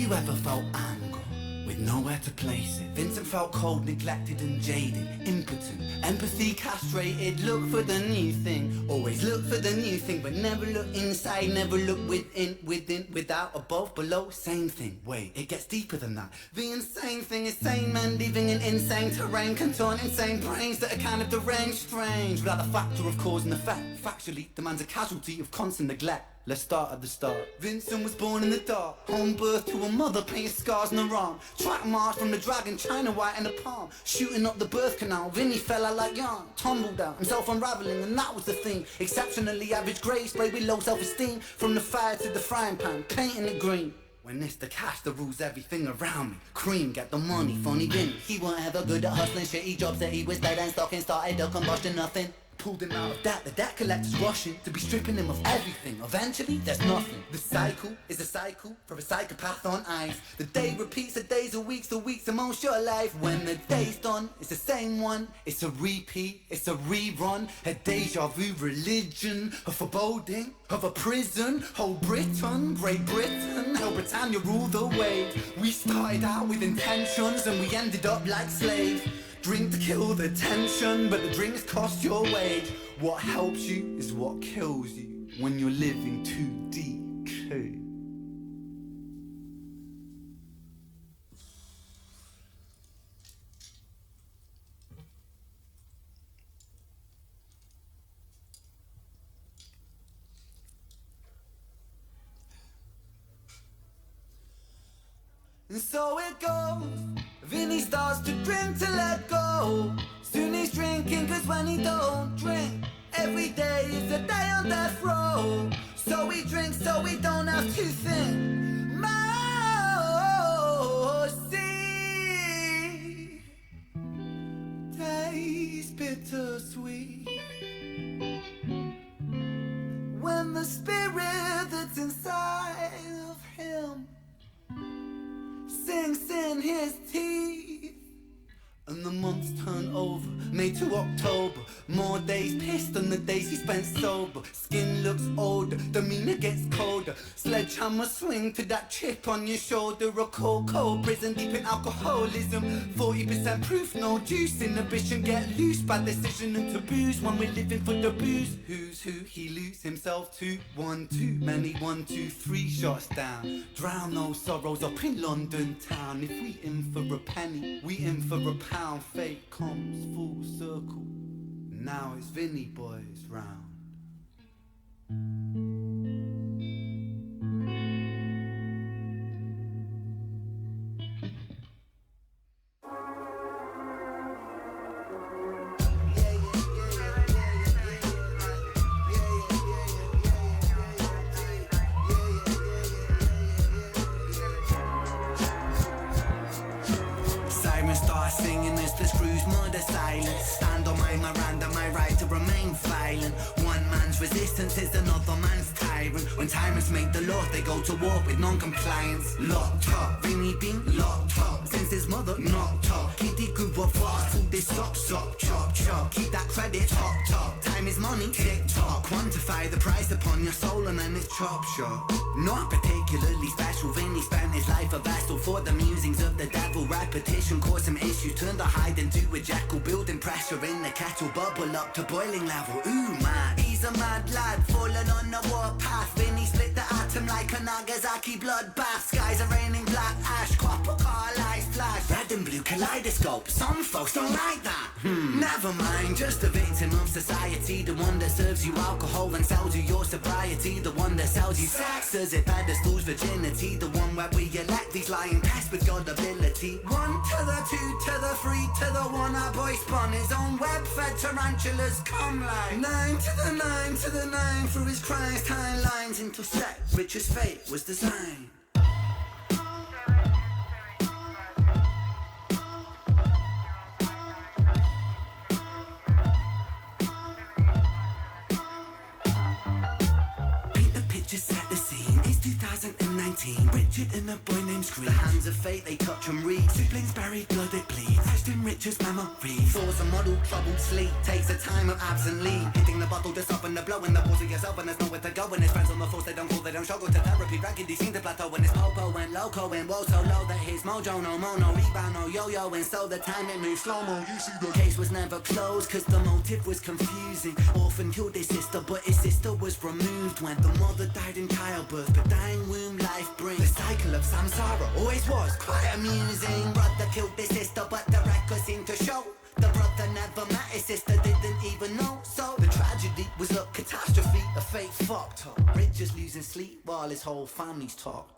you ever felt anger with nowhere to place it? Vincent felt cold, neglected and jaded, impotent, empathy castrated. Look for the new thing, always look for the new thing, but never look inside, never look within, without, above, below, same thing. Wait, it gets deeper than that. The insane thing is sane men living in insane terrain, contort insane brains that are kind of deranged, strange, without the factor of cause and effect. Factually, the man's a casualty of constant neglect. Let's start at the start. Vincent was born in the dark, home birth to a mother, painted scars on her arm. Track march from the dragon, China white in the palm. Shooting up the birth canal, Vinny fell out like yarn. Tumbled out, himself unraveling, and that was the thing. Exceptionally average grade, sprayed with low self-esteem. From the fire to the frying pan, painting it green. When it's the cash that rules everything around me. Cream, get the money, funny Vinny. He weren't ever good at hustling, shitty jobs that he was dead and stocking. Started a combustion, nothing. Pulled him out of debt, the debt collector's rushing to be stripping him of everything. Eventually, there's nothing. The cycle is a cycle for a psychopath on ice. The day repeats, the days are weeks, the weeks are most your life. When the day's done, it's the same one. It's a repeat, it's a rerun. A deja vu religion, a foreboding of a prison. Whole Britain, Great Britain, how Britannia ruled the way. We started out with intentions and we ended up like slaves. Drink to kill the tension, but the drinks cost your wage. What helps you is what kills you when you're living too deep. And so it goes. Vinny starts to drink to let go. Soon he's drinking, cause when he don't drink, every day is a day on death row. So he drinks so he don't have to think. Mercy tastes bittersweet when the spirit that's inside of him sinks in his teeth. And the months turn over, May to October. More days pissed than the days he spent sober. Skin looks older, demeanor gets colder. Sledgehammer swing to that chip on your shoulder. A cold prison deep in alcoholism. 40% proof, no juice. Inhibition get loose by decision and taboos. When we're living for the booze, who's who he lose himself to? One too many, 1, 2, 3 shots down. Drown those sorrows up in London town. If we in for a penny, we in for a pound. Fate comes full circle. Now it's Vinny boys round. Singing as the screws murder silence. Stand on my Miranda, my right to remain violent. One man's resistance is another man's tyrant. When tyrants make the law, they go to war with non-compliance. Locked up, Vinny been locked up since his mother knocked up. Kitty grew up fast, food this chop, chop. Keep that credit top. Time is money, tick-tock. Quantify the price upon your soul and then it's chop shop. Not particularly special, Vinny spent his life a vessel for the musings of the devil. Repetition caused some issues, turned a hide into a jackal. Building pressure in the kettle, bubble up to boiling level. Ooh man, he's a mad lad, falling on the warpath. Vinny split the atom like a Nagasaki bloodbath. Skies are raining black ash, copper car lights flash. Red and blue kaleidoscope, some folks don't like that. Never mind, just a victim of society. The one that serves you alcohol and sells you your sobriety. The one that sells you sex as it pedestals virginity. The one where we elect these lying pests with God ability. 1 to the 2 to the 3 to the 1. Our boy spun his own web-fed tarantulas come like 9 to the 9 to the 9. Through his crimes tying lines into set. Richard's fate was designed. Just set the scene, it's 2019. Richard Richard and a boy named Screech. The hands of fate, they touch and read. Siblings buried, blood it bleeds. Etched in Richard's memory. Thoughts a model, troubled sleep. Takes a time of absently. Hitting the bottle to soften the blow. And the pause of yourself and there's nowhere to go. And his friends on the force, they don't call, they don't struggle to therapy. Raggedy seem to plateau. And his popo went loco. And woe so low that his mojo no mono. Rebound no yo-yo. And so the time it moves slow-mo. You see the case was never closed. Cause the motive was confusing. Orphan killed his sister, but his sister was removed when the mother died in childbirth. But dying womb life brings. The cycle of samsara always was quite amusing. Brother killed his sister, but the record seemed to show the brother never met his sister, didn't even know. So the tragedy was a catastrophe, a fate fucked up. Richard's losing sleep while his whole family's talk.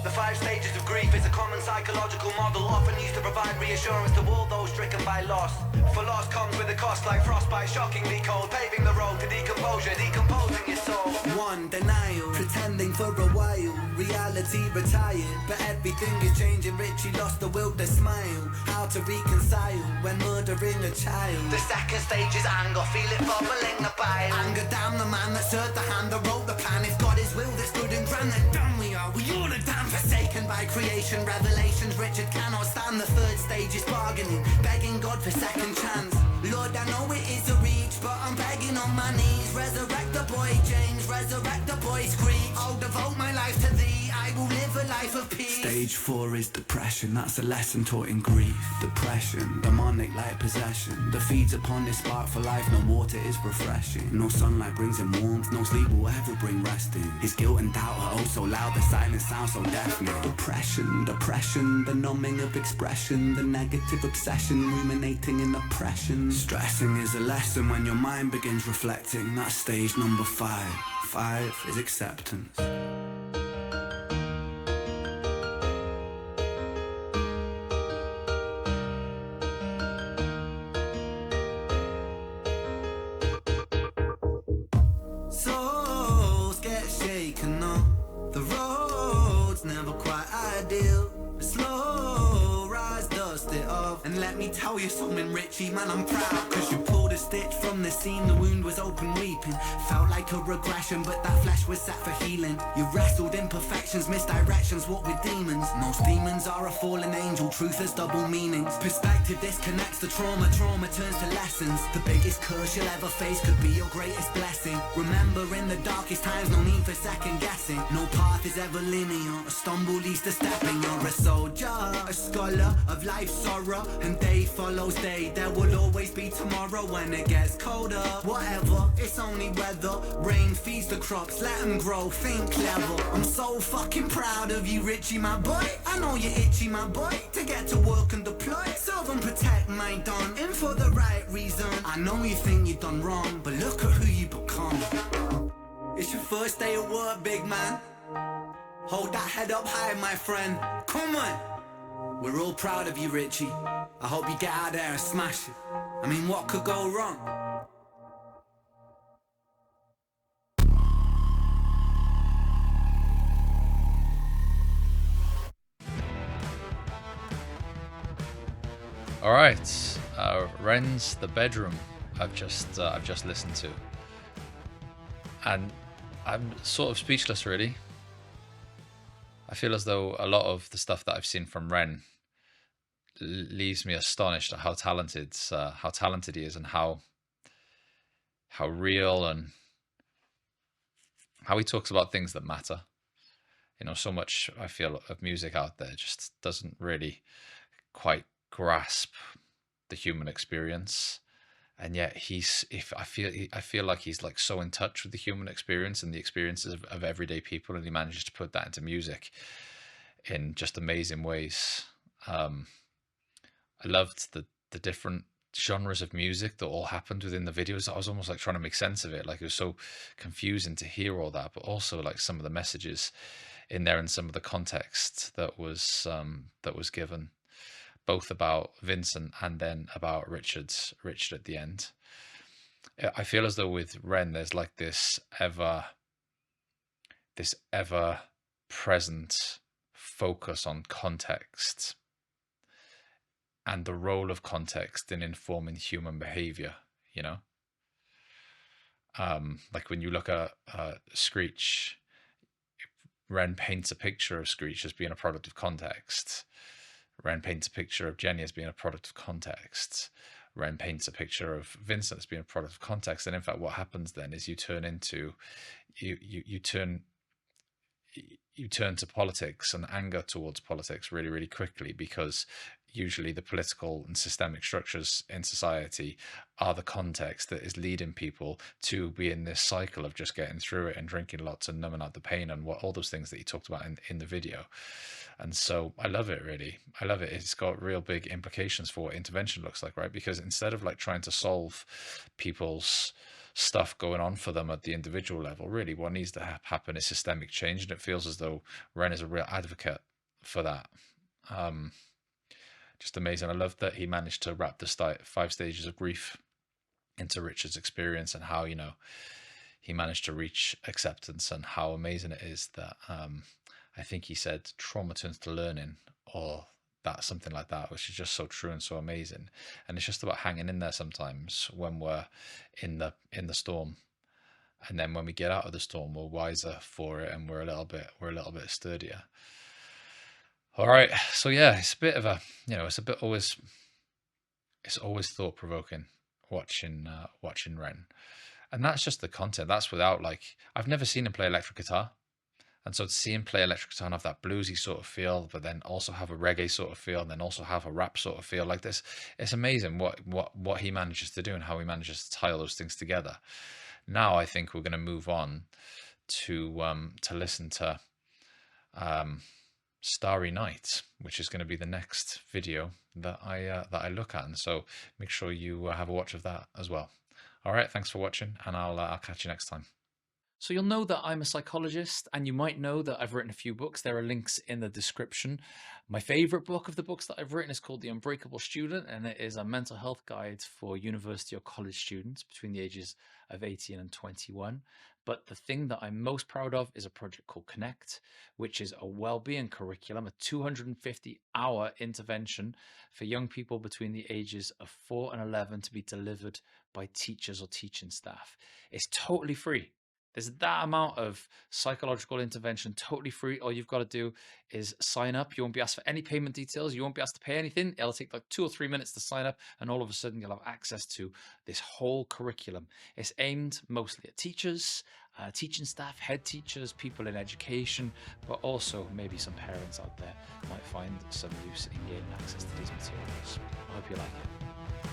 The 5 stages of grief is a common psychological model, often used to provide reassurance to all those stricken by loss. For loss comes with a cost like frostbite, shockingly cold, paving the road to decomposure, decomposing your soul. 1. Denial, pretending for a while, reality retired, but everything is changing. Richie lost the will to smile, how to reconcile when murdering a child. The 2nd stage is anger, feel it bubbling the bile. Anger down the man that served the hand that wrote the plan. If God is will that's good and grand, then done we are. We all are damn forsaken by creation, revelations Richard cannot stand. The 3rd stage is bargaining, begging God for second chance. Lord, I know it is a reach, but I'm begging on my knees. Resurrect the boy James, resurrect the boy Screech. I'll devote my life to thee, I will live a life of peace. Stage 4 is depression, that's a lesson taught in grief. Depression, demonic like possession, that feeds upon this spark for life. No water is refreshing, no sunlight brings him warmth, no sleep will ever bring resting. His guilt and doubt are oh so loud, the silence sounds so deafening. Depression, the numbing of expression, the negative obsession, ruminating in oppression. Stressing is a lesson when your mind begins reflecting. That's stage number 5. 5 is acceptance. Souls get shaken up, the road's never quite ideal. Slow rise, dust it off, and let me tell you something, Richie, man, I'm proud. Cause you pulled a stitch from the seam, the wound was open weeping. Felt like a regression, but that flesh was set for healing. You wrestled imperfections, misdirections, what with demons. Most demons are a fallen angel, truth has double meanings. Perspective disconnects the trauma, trauma turns to lessons. The biggest curse you'll ever face could be your greatest blessing. Remember, in the darkest times, no need for second guessing. No path is ever linear, a stumble leads to stepping. You're a soldier, a scholar of life's sorrow, and day follows day. There will always be tomorrow when it gets colder. Whatever, it's only weather. Rain feeds the crops, let them grow, think clever. I'm so fucking proud of you, Richie, my boy. I know you're itchy, my boy, to get to work and deploy. Serve and protect my don, in for the right reason. I know you think you've done wrong, but look at who you become. It's your first day at work, big man. Hold that head up high, my friend. Come on. We're all proud of you, Richie. I hope you get out there and smash it. I mean, what could go wrong? All right, Ren's The Bedroom. I've just listened to, and I'm sort of speechless, really. I feel as though a lot of the stuff that I've seen from Ren leaves me astonished at how talented he is, and how real, and how he talks about things that matter. You know, so much I feel of music out there just doesn't really quite grasp the human experience, and yet I feel like he's like so in touch with the human experience and the experiences of everyday people, and he manages to put that into music in just amazing ways. I loved the different genres of music that all happened within the videos. I was almost like trying to make sense of it. Like, it was so confusing to hear all that, but also like some of the messages in there and some of the context that was given, both about Vincent and then about Richard at the end. I feel as though with Ren, there's like this ever present focus on context and the role of context in informing human behavior, you know? Like when you look at Screech, Ren paints a picture of Screech as being a product of context. Ren paints a picture of Jenny as being a product of context. Ren paints a picture of Vincent as being a product of context. And in fact, what happens then is you turn to politics and anger towards politics really, really quickly, because usually the political and systemic structures in society are the context that is leading people to be in this cycle of just getting through it and drinking lots and numbing out the pain and what all those things that he talked about in the video. And so I love it, really. I love it. It's got real big implications for what intervention looks like, right? Because instead of like trying to solve people's stuff going on for them at the individual level, really what needs to happen is systemic change, and it feels as though Ren is a real advocate for that. Just amazing. I love that he managed to wrap the 5 stages of grief into Richard's experience, and how, you know, he managed to reach acceptance, and how amazing it is that I think he said trauma turns to learning, or that something like that, which is just so true and so amazing. And it's just about hanging in there sometimes when we're in the storm, and then when we get out of the storm, we're wiser for it, and we're a little bit sturdier. All right, so yeah, it's a bit of a, you know, it's always thought provoking watching Ren, and that's just the content. That's without, like, I've never seen him play electric guitar. And so to see him play electric guitar and have that bluesy sort of feel, but then also have a reggae sort of feel, and then also have a rap sort of feel like this, it's amazing what he manages to do and how he manages to tie all those things together. Now I think we're going to move on to listen to Starry Night, which is going to be the next video that I look at. And so make sure you have a watch of that as well. All right, thanks for watching, and I'll catch you next time. So you'll know that I'm a psychologist, and you might know that I've written a few books. There are links in the description. My favorite book of the books that I've written is called The Unbreakable Student, and it is a mental health guide for university or college students between the ages of 18 and 21. But the thing that I'm most proud of is a project called Connect, which is a well-being curriculum, a 250-hour intervention for young people between the ages of 4 and 11 to be delivered by teachers or teaching staff. It's totally free. There's that amount of psychological intervention, totally free. All you've got to do is sign up. You won't be asked for any payment details. You won't be asked to pay anything. It'll take like 2 or 3 minutes to sign up, and all of a sudden you'll have access to this whole curriculum. It's aimed mostly at teachers, teaching staff, head teachers, people in education, but also maybe some parents out there might find some use in gaining access to these materials. I hope you like it.